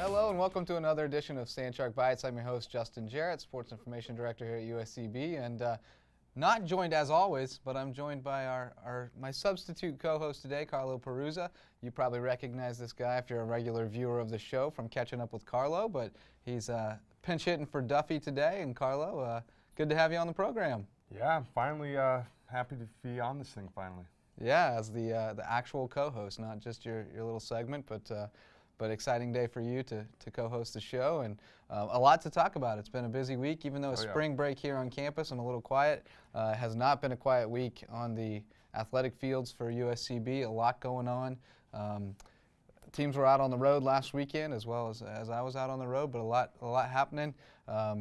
Hello and welcome to another edition of Sand Shark Bites. I'm your host, Justin Jarrett, Sports Information Director here at USCB, and not joined as always, but I'm joined by my substitute co-host today, Carlo Peruzza. You probably recognize this guy if you're a regular viewer of the show from Catching Up with Carlo, but he's pinch hitting for Duffy today. And Carlo, good to have you on the program. Yeah, I'm finally happy to be on this thing finally. Yeah, as the actual co-host, not just your little segment, but exciting day for you to co-host the show, and a lot to talk about. It's been a busy week, even though spring break here on campus and a little quiet. Has not been a quiet week on the athletic fields for USCB. A lot going on. Teams were out on the road last weekend, as well as I was out on the road, but a lot happening.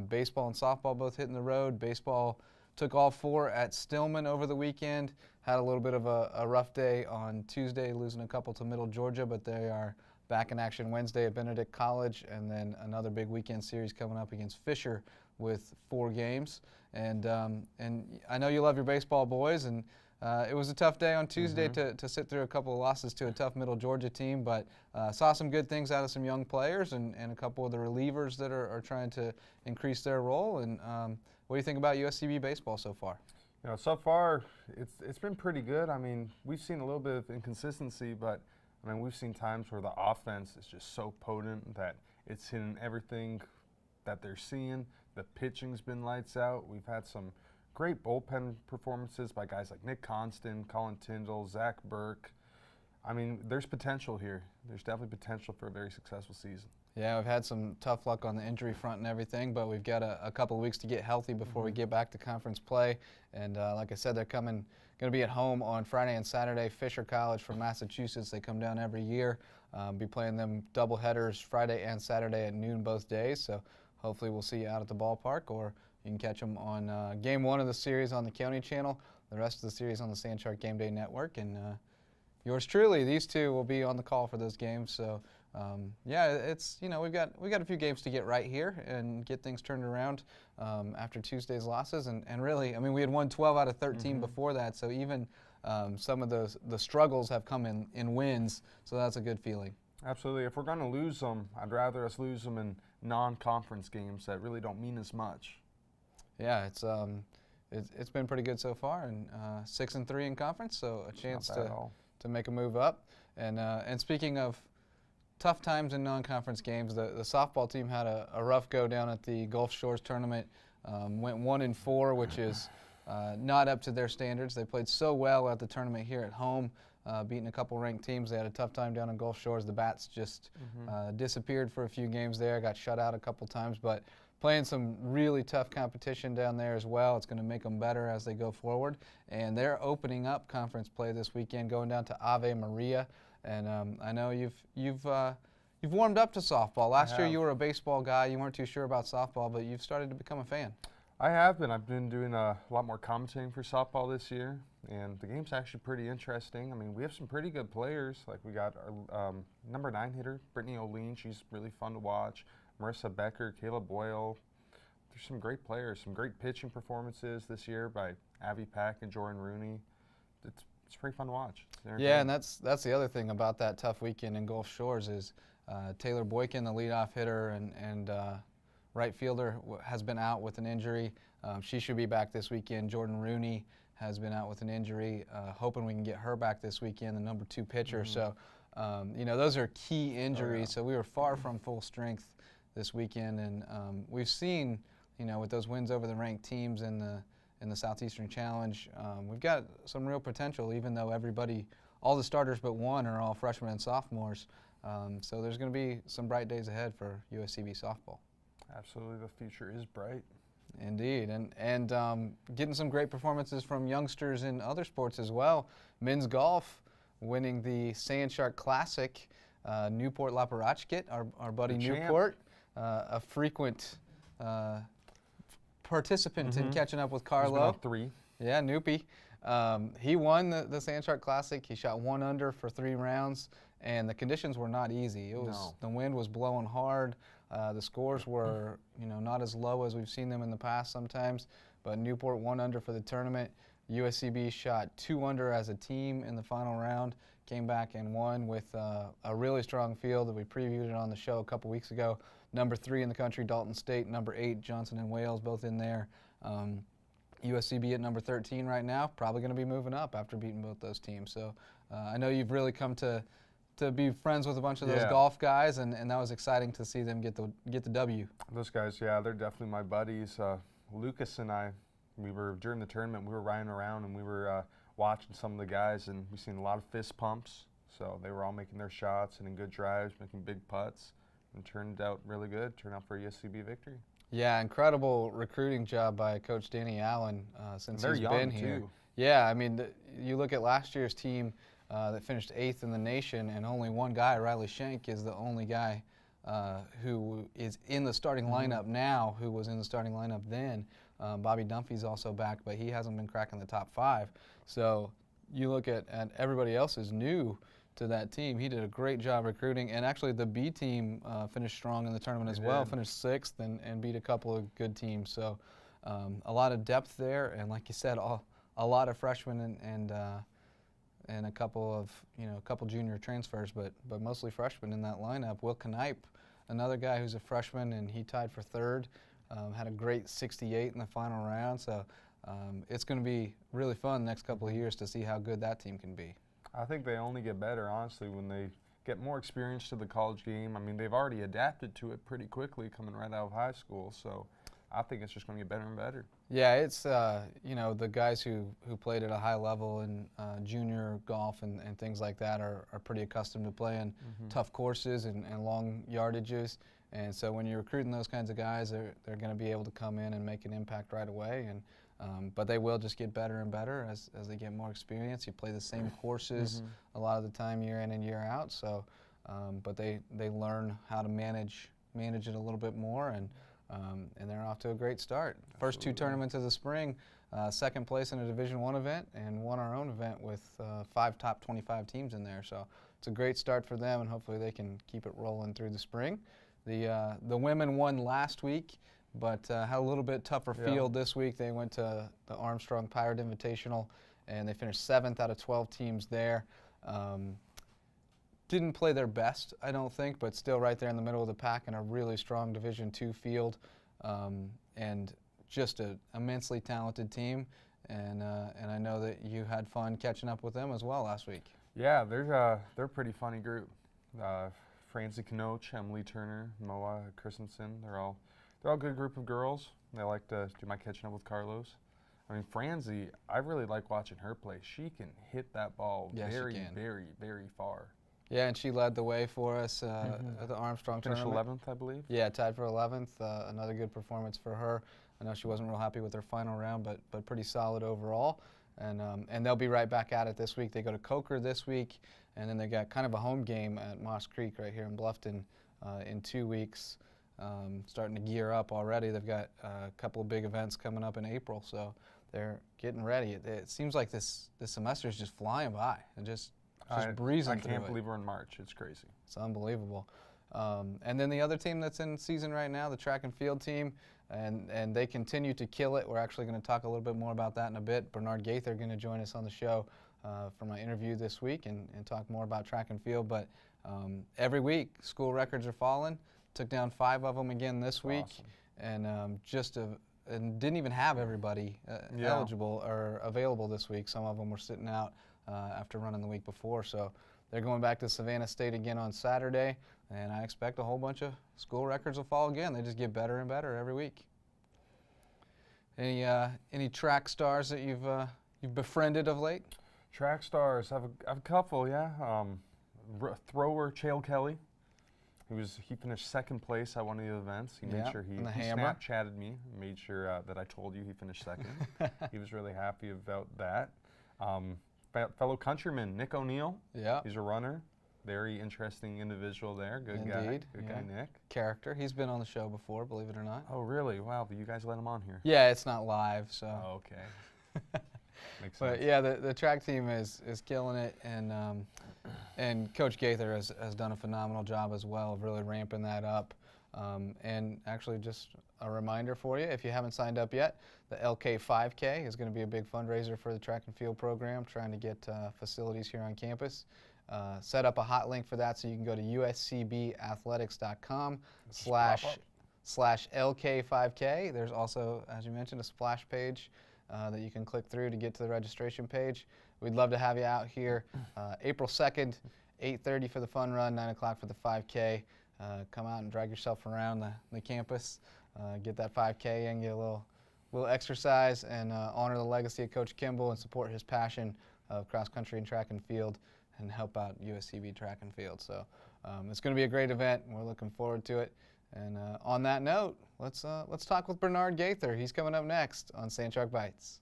Baseball and softball both hitting the road. Baseball took all four at Stillman over the weekend. Had a little bit of a rough day on Tuesday, losing a couple to Middle Georgia, but they are back in action Wednesday at Benedict College, and then another big weekend series coming up against Fisher with 4 games. And I know you love your baseball, boys, and it was a tough day on Tuesday to sit through a couple of losses to a tough Middle Georgia team, but saw some good things out of some young players and a couple of the relievers that are trying to increase their role. And what do you think about USCB baseball so far? You know, so far it's been pretty good. I mean, we've seen a little bit of inconsistency, but I mean, we've seen times where the offense is just so potent that it's hitting everything that they're seeing. The pitching's been lights out. We've had some great bullpen performances by guys like Nick Constant, Colin Tyndall, Zach Burke. I mean, there's potential here. There's definitely potential for a very successful season. Yeah, we've had some tough luck on the injury front and everything, but we've got a couple of weeks to get healthy before we get back to conference play. And like I said, they're going to be at home on Friday and Saturday. Fisher College from Massachusetts, they come down every year. Be playing them double headers Friday and Saturday at noon both days. So hopefully we'll see you out at the ballpark, or you can catch them on Game 1 of the series on the County Channel, the rest of the series on the Sand Shark Game Day Network. And yours truly, these two will be on the call for those games. So yeah, it's, you know, we've got a few games to get right here and get things turned around after Tuesday's losses. And really, I mean, we had won 12 out of 13 before that, so even some of the struggles have come in wins, so that's a good feeling. Absolutely. If we're going to lose them, I'd rather us lose them in non-conference games that really don't mean as much. Yeah, it's been pretty good so far, and 6-3 in conference, so a chance to make a move up. And speaking of tough times in non-conference games, the softball team had a rough go down at the Gulf Shores tournament. Went 1-4, which is not up to their standards. They played so well at the tournament here at home, beating a couple ranked teams. They had a tough time down in Gulf Shores. The bats just disappeared for a few games there, got shut out a couple times, but playing some really tough competition down there as well. It's going to make them better as they go forward. And they're opening up conference play this weekend, going down to Ave Maria. And I know you've warmed up to softball. Last year you were a baseball guy. You weren't too sure about softball, but you've started to become a fan. I have been. I've been doing a lot more commentating for softball this year, and the game's actually pretty interesting. I mean, we have some pretty good players. Like, we got our number 9 hitter, Brittany O'Lean. She's really fun to watch. Marissa Becker, Kayla Boyle. There's some great players, some great pitching performances this year by Abby Pack and Jordan Rooney. It's pretty fun to watch. Yeah, and that's the other thing about that tough weekend in Gulf Shores is Taylor Boykin, the leadoff hitter and right fielder, has been out with an injury. She should be back this weekend. Jordan Rooney has been out with an injury. Hoping we can get her back this weekend, the number 2 pitcher. So, you know, those are key injuries. So we were far from full strength this weekend, and we've seen, you know, with those wins over the ranked teams in the Southeastern Challenge, we've got some real potential, even though all the starters but one are all freshmen and sophomores. So there's going to be some bright days ahead for USCB softball. Absolutely, the future is bright. Indeed, and getting some great performances from youngsters in other sports as well. Men's golf winning the Sand Shark Classic. Newport Laparachkit, our buddy Newport, a frequent participant in Catching Up with Carlo. He's been on 3. Yeah, Noopy. He won the Sand Shark Classic. He shot 1 under for 3 rounds, and the conditions were not easy. The wind was blowing hard. The scores were, you know, not as low as we've seen them in the past sometimes, but Newport 1 under for the tournament. USCB shot 2 under as a team in the final round. came back and won with a really strong field that we previewed it on the show a couple weeks ago. Number 3 in the country, Dalton State. Number 8, Johnson and Wales, both in there. USC at number 13 right now, probably going to be moving up after beating both those teams. So I know you've really come to be friends with a bunch of those golf guys, and that was exciting to see them get the W. Those guys, yeah, they're definitely my buddies. Lucas and I, during the tournament, we were riding around and we were watching some of the guys, and we seen a lot of fist pumps. So they were all making their shots and in good drives, making big putts, and turned out really good. Turned out for a USCB victory. Yeah, incredible recruiting job by Coach Danny Allen since he's been here. Too. Yeah, I mean, you look at last year's team that finished 8th in the nation, and only one guy, Riley Schenk, is the only guy who is in the starting lineup now, who was in the starting lineup then. Bobby Dunphy's also back, but he hasn't been cracking the top 5. So you look at everybody else is new to that team. He did a great job recruiting, and actually the B team finished strong in the tournament as well, finished 6th and beat a couple of good teams. So a lot of depth there, and like you said, a lot of freshmen and a couple of junior transfers, but mostly freshmen in that lineup. Will Knipe, another guy who's a freshman, and he tied for 3rd, had a great 68 in the final round. So it's going to be really fun the next couple of years to see how good that team can be. I think they only get better, honestly, when they get more experience to the college game. I mean, they've already adapted to it pretty quickly coming right out of high school, so I think it's just going to get better and better. Yeah, it's, the guys who played at a high level in junior golf and things like that are pretty accustomed to playing tough courses and long yardages. And so when you're recruiting those kinds of guys, they're going to be able to come in and make an impact right away. But they will just get better and better as they get more experience. You play the same courses a lot of the time, year in and year out. So, but they learn how to manage it a little bit more, and they're off to a great start. Absolutely. First 2 tournaments of the spring, 2nd place in a Division I event, and won our own event with 5 top 25 teams in there. So it's a great start for them, and hopefully they can keep it rolling through the spring. The women won last week, but had a little bit tougher field this week. They went to the Armstrong Pirate Invitational, and they finished 7th out of 12 teams there. Didn't play their best, I don't think, but still right there in the middle of the pack in a really strong Division II field, and just an immensely talented team. And I know that you had fun catching up with them as well last week. Yeah, they're a pretty funny group. Francie Knoch, Emily Turner, Moa Christensen, they're all a good group of girls. They like to do my catching up with Carlos. I mean, Francie, I really like watching her play. She can hit that ball very, very, very far. Yeah, and she led the way for us at the Armstrong tournament. Finished 11th, I believe. Yeah, tied for 11th. Another good performance for her. I know she wasn't real happy with her final round, but pretty solid overall. And they'll be right back at it this week. They go to Coker this week, and then they got kind of a home game at Moss Creek right here in Bluffton in 2 weeks. Starting to gear up already. They've got a couple of big events coming up in April, so they're getting ready. It seems like this semester is just flying by and just breezing through it. I can't believe we're in March. It's crazy. It's unbelievable. And then the other team that's in season right now, the track and field team, and they continue to kill it. We're actually going to talk a little bit more about that in a bit. Bernard Gaither going to join us on the show for my interview this week and talk more about track and field. But every week, school records are falling. Took down 5 of them again this week, and and didn't even have everybody eligible or available this week. Some of them were sitting out after running the week before. So they're going back to Savannah State again on Saturday, and I expect a whole bunch of school records will fall again. They just get better and better every week. Any track stars that you've befriended of late? Track stars, I have a couple, yeah. Thrower Chael Kelly. He finished 2nd place at one of the events. He made sure he Snapchatted me, made sure that I told you he finished 2nd. He was really happy about that. Fellow countryman Nick O'Neill. Yeah. He's a runner. Very interesting individual there. Good guy. Good guy, Nick. Character. He's been on the show before, believe it or not. Oh, really? Wow. But you guys let him on here. Yeah, it's not live, so. Oh, okay. Makes sense. But yeah, the track team is killing it, and Coach Gaither has done a phenomenal job as well of really ramping that up. And actually, just a reminder for you, if you haven't signed up yet, the LK 5K is going to be a big fundraiser for the track and field program, trying to get facilities here on campus. set up a hot link for that, so you can go to uscbathletics.com/LK5K. There's also, as you mentioned, a splash page that you can click through to get to the registration page. We'd love to have you out here April 2nd, 8:30 for the fun run, 9 o'clock for the 5K. Come out and drag yourself around the campus, get that 5K in, get a little exercise, and honor the legacy of Coach Kimball and support his passion of cross country and track and field, and help out USCB track and field. So it's going to be a great event, and we're looking forward to it. And on that note, let's talk with Bernard Gaither. He's coming up next on Sand Shark Bites.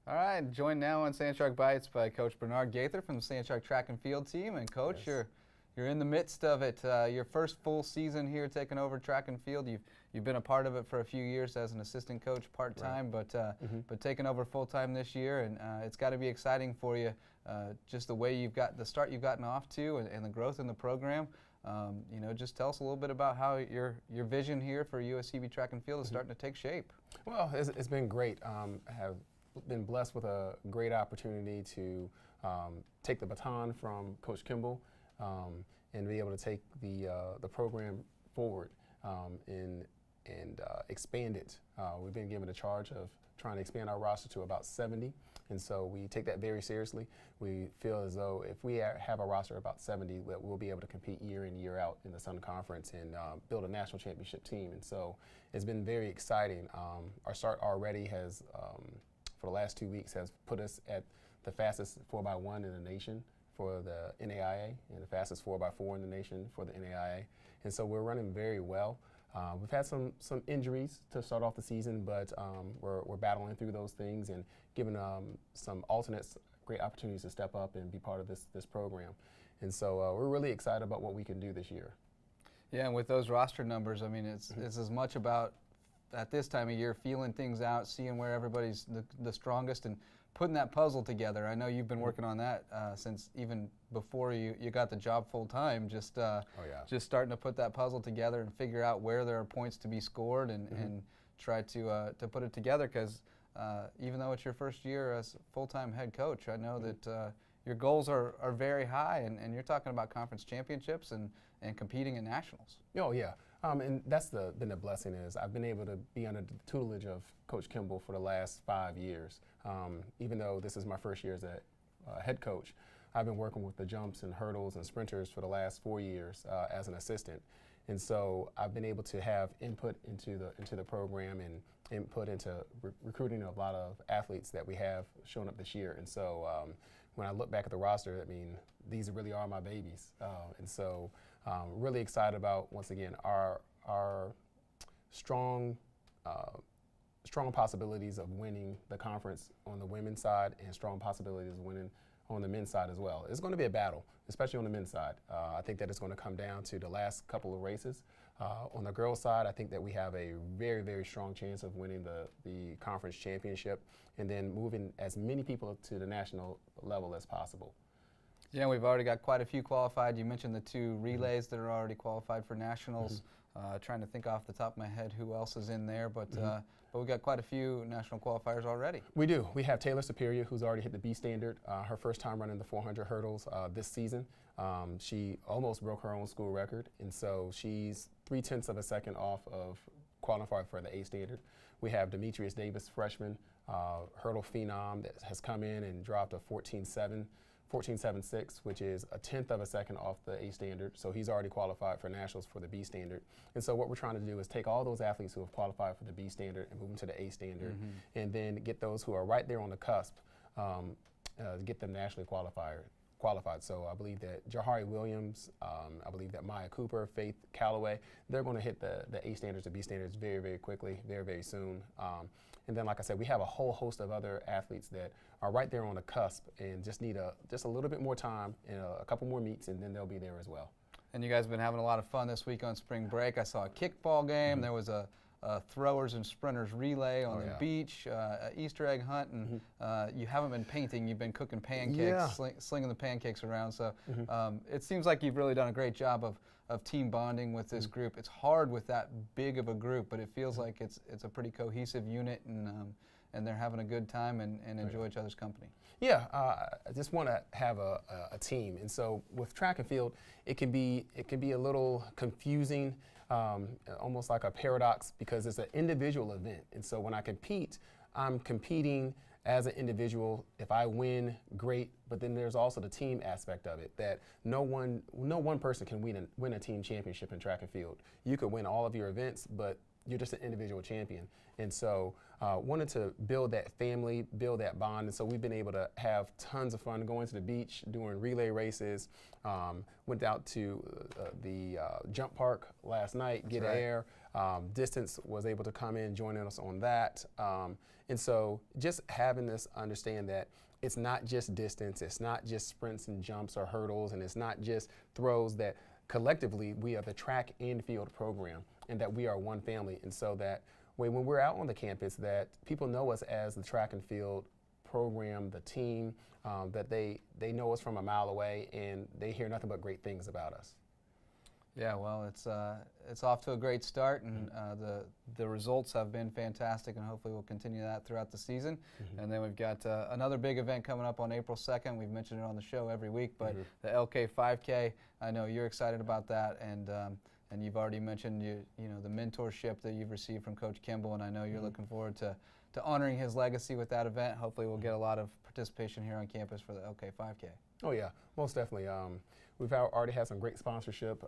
All right, joined now on Sand Shark Bites by Coach Bernard Gaither from the Sand Shark track and field team. And Coach, yes, you're in the midst of it. Your first full season here, taking over track and field. You've been a part of it for a few years as an assistant coach, part-time, right, but taking over full-time this year, and it's got to be exciting for you. Just the way the start you've gotten off to, and the growth in the program. Just tell us a little bit about how your vision here for USCB track and field is starting to take shape. Well, it's been great. I have been blessed with a great opportunity to take the baton from Coach Kimball and be able to take the program forward and expand it. We've been given a charge of trying to expand our roster to about 70, and so we take that very seriously. We feel as though if we have a roster of about 70, that we'll be able to compete year in, year out in the Southern Conference and build a national championship team. And so it's been very exciting. Our start already has, for the last 2 weeks, has put us at the fastest 4x1 in the nation for the NAIA, and the fastest 4x4 in the nation for the NAIA. And so we're running very well. We've had some injuries to start off the season, but we're battling through those things and giving some alternates great opportunities to step up and be part of this program. And so we're really excited about what we can do this year. Yeah, and with those roster numbers, I mean, it's as much about, at this time of year, feeling things out, seeing where everybody's the strongest, and putting that puzzle together. I know you've been working on that since even before you got the job full time, just starting to put that puzzle together and figure out where there are points to be scored, and try to put it together, because even though it's your first year as full-time head coach, I know that your goals are very high, and you're talking about conference championships and competing in nationals. Oh yeah. And that's been the blessing, is I've been able to be under the tutelage of Coach Kimball for the last 5 years. Even though this is my first year as a head coach, I've been working with the jumps and hurdles and sprinters for the last 4 years as an assistant. And so I've been able to have input into the program and input into recruiting a lot of athletes that we have shown up this year. And so when I look back at the roster, I mean, these really are my babies. And so really excited about, once again, our strong possibilities of winning the conference on the women's side, and strong possibilities of winning on the men's side as well. It's going to be a battle, especially on the men's side. I think that it's going to come down to the last couple of races. On the girls' side, I think that we have a very, very strong chance of winning the conference championship, and then moving as many people to the national level as possible. Yeah, we've already got quite a few qualified. You mentioned the 2 relays that are already qualified for nationals. Trying to think off the top of my head who else is in there, but we've got quite a few national qualifiers already. We do. We have Taylor Superior, who's already hit the B standard. Her first time running the 400 hurdles this season. She almost broke her own school record, and so she's 0.3 of a second off of qualifying for the A standard. We have Demetrius Davis, freshman, hurdle phenom, that has come in and dropped a 14.76, which is 0.1 of a second off the A standard. So he's already qualified for nationals for the B standard. And so what we're trying to do is take all those athletes who have qualified for the B standard and move them to the A standard, and then get those who are right there on the cusp, get them nationally qualified. So I believe that Jahari Williams, I believe that Maya Cooper, Faith Calloway, they're going to hit the A standards, the B standards very, very quickly, very, very soon. And then, like I said, we have a whole host of other athletes that are right there on the cusp and just need just a little bit more time and a couple more meets, and then they'll be there as well. And you guys have been having a lot of fun this week on spring break. I saw a kickball game. There was a throwers and sprinters relay on the beach, Easter egg hunt, and you haven't been painting, you've been cooking pancakes, slinging the pancakes around. So it seems like you've really done a great job of team bonding with this group. It's hard with that big of a group, but it feels like it's a pretty cohesive unit, and they're having a good time and enjoy each other's company. Yeah, I just want to have a team, and so with track and field, it can be a little confusing, almost like a paradox, because it's an individual event, and so when I compete, I'm competing as an individual. If I win, great, but then there's also the team aspect of it, that no one person can win a team championship in track and field. You could win all of your events, but you're just an individual champion. And so wanted to build that family, build that bond. And so we've been able to have tons of fun going to the beach, doing relay races, went out to the jump park last night, get air. Distance was able to come in, joining us on that. And so just having this understand that it's not just distance, it's not just sprints and jumps or hurdles, and it's not just throws, that collectively we are the track and field program, and that we are one family. And so that when we're out on the campus, that people know us as the track and field program, the team, that they know us from a mile away, and they hear nothing but great things about us. Yeah, well, it's off to a great start, and the results have been fantastic, and hopefully we'll continue that throughout the season. And then we've got another big event coming up on April 2nd. We've mentioned it on the show every week, but the LK 5K. I know you're excited about that, and you've already mentioned you know the mentorship that you've received from Coach Kimball, and I know you're looking forward to honoring his legacy with that event. Hopefully we'll get a lot of participation here on campus for the LK 5K. Oh yeah, most definitely. We've already had some great sponsorship,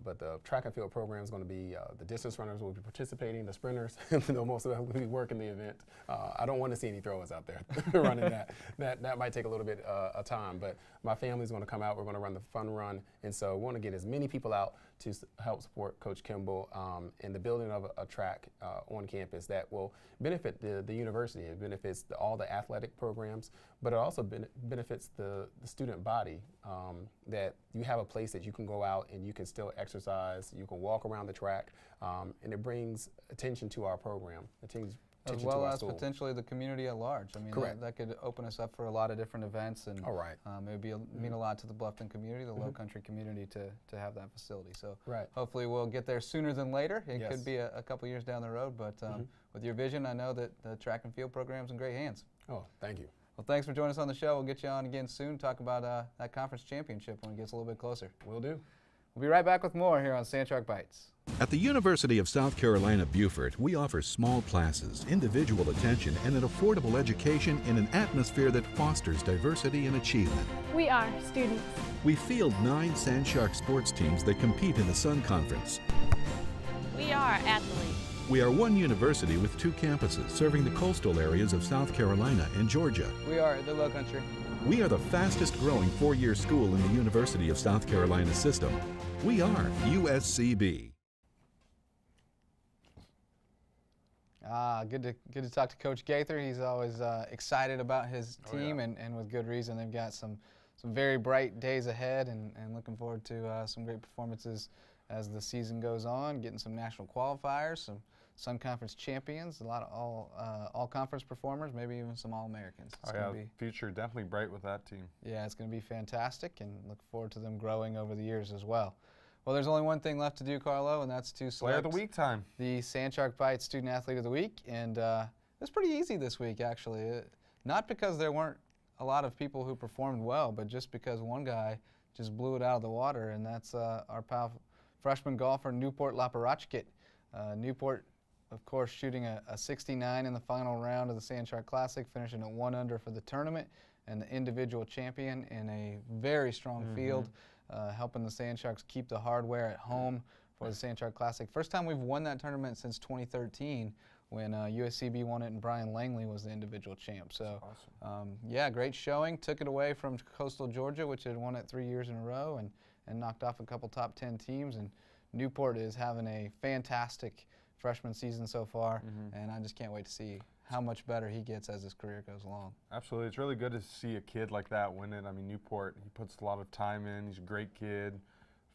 but the track and field program is going to be, the distance runners will be participating, the sprinters, most of them will be working the event. I don't want to see any throwers out there running that. That might take a little bit of time, but my family's going to come out. We're going to run the fun run, and so we want to get as many people out to help support Coach Kimball in the building of a track on campus that will benefit the university. It benefits all the athletic programs, but it also benefits the student body, that you have a place that you can go out and you can still exercise, you can walk around the track, and it brings attention to our program, as well as potentially the community at large. I mean, that could open us up for a lot of different events, and it would mean a lot to the Bluffton community, the Low Country community, to have that facility. So hopefully we'll get there sooner than later. It could be a couple years down the road, but with your vision, I know that the track and field program's in great hands. Oh, thank you. Well, thanks for joining us on the show. We'll get you on again soon, talk about that conference championship when it gets a little bit closer. Will do. We'll be right back with more here on Sandchalk Bites. At the University of South Carolina, Beaufort, we offer small classes, individual attention, and an affordable education in an atmosphere that fosters diversity and achievement. We are students. We field 9 Sandshark sports teams that compete in the Sun Conference. We are athletes. We are one university with 2 campuses serving the coastal areas of South Carolina and Georgia. We are the Low Country. We are the fastest growing 4-year school in the University of South Carolina system. We are USCB. Good to talk to Coach Gaither. He's always excited about his team, and with good reason. They've got some very bright days ahead, and looking forward to some great performances as the season goes on, getting some national qualifiers, some Sun Conference champions, a lot of all conference performers, maybe even some All-Americans. Future definitely bright with that team. Yeah, it's going to be fantastic, and look forward to them growing over the years as well. Well, there's only one thing left to do, Carlo, and that's to select Player of the Week time. The Sandshark Bites Student Athlete of the Week, and it's pretty easy this week, actually. Not because there weren't a lot of people who performed well, but just because one guy just blew it out of the water, and that's our pal freshman golfer Newport Laparachkit. Newport, of course, shooting a 69 in the final round of the Sandshark Classic, finishing at 1 under for the tournament, and the individual champion in a very strong field, helping the Sandsharks keep the hardware at home for the Sandshark Classic. First time we've won that tournament since 2013, when USCB won it and Brian Langley was the individual champ. So, yeah, great showing. Took it away from Coastal Georgia, which had won it 3 years in a row, and knocked off a couple top 10 teams. And Newport is having a fantastic freshman season so far, and I just can't wait to see how much better he gets as his career goes along. Absolutely. It's really good to see a kid like that win it. I mean, Newport, he puts a lot of time in. He's a great kid,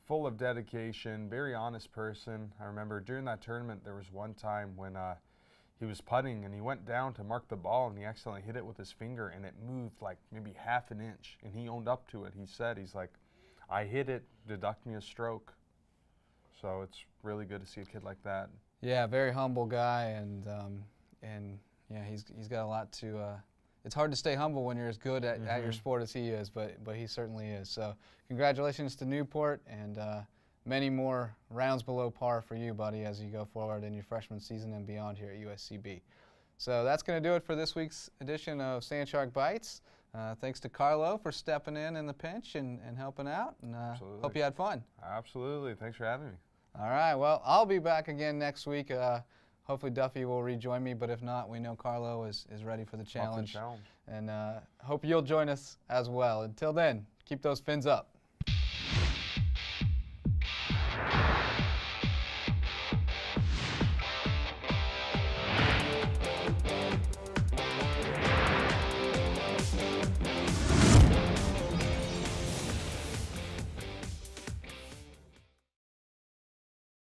full of dedication, very honest person. I remember during that tournament there was one time when he was putting and he went down to mark the ball and he accidentally hit it with his finger and it moved like maybe half an inch, and he owned up to it. He said, he's like, I hit it, deduct me a stroke. So it's really good to see a kid like that. Yeah, very humble guy, and yeah, he's got a lot to. It's hard to stay humble when you're as good at your sport as he is, but he certainly is. So congratulations to Newport, and many more rounds below par for you, buddy, as you go forward in your freshman season and beyond here at USCB. So that's going to do it for this week's edition of Sand Shark Bites. Thanks to Carlo for stepping in the pinch and helping out, and hope you had fun. Absolutely. Thanks for having me. All right, well, I'll be back again next week. Hopefully Duffy will rejoin me, but if not, we know Carlo is ready for the challenge. Challenge. And hope you'll join us as well. Until then, keep those fins up.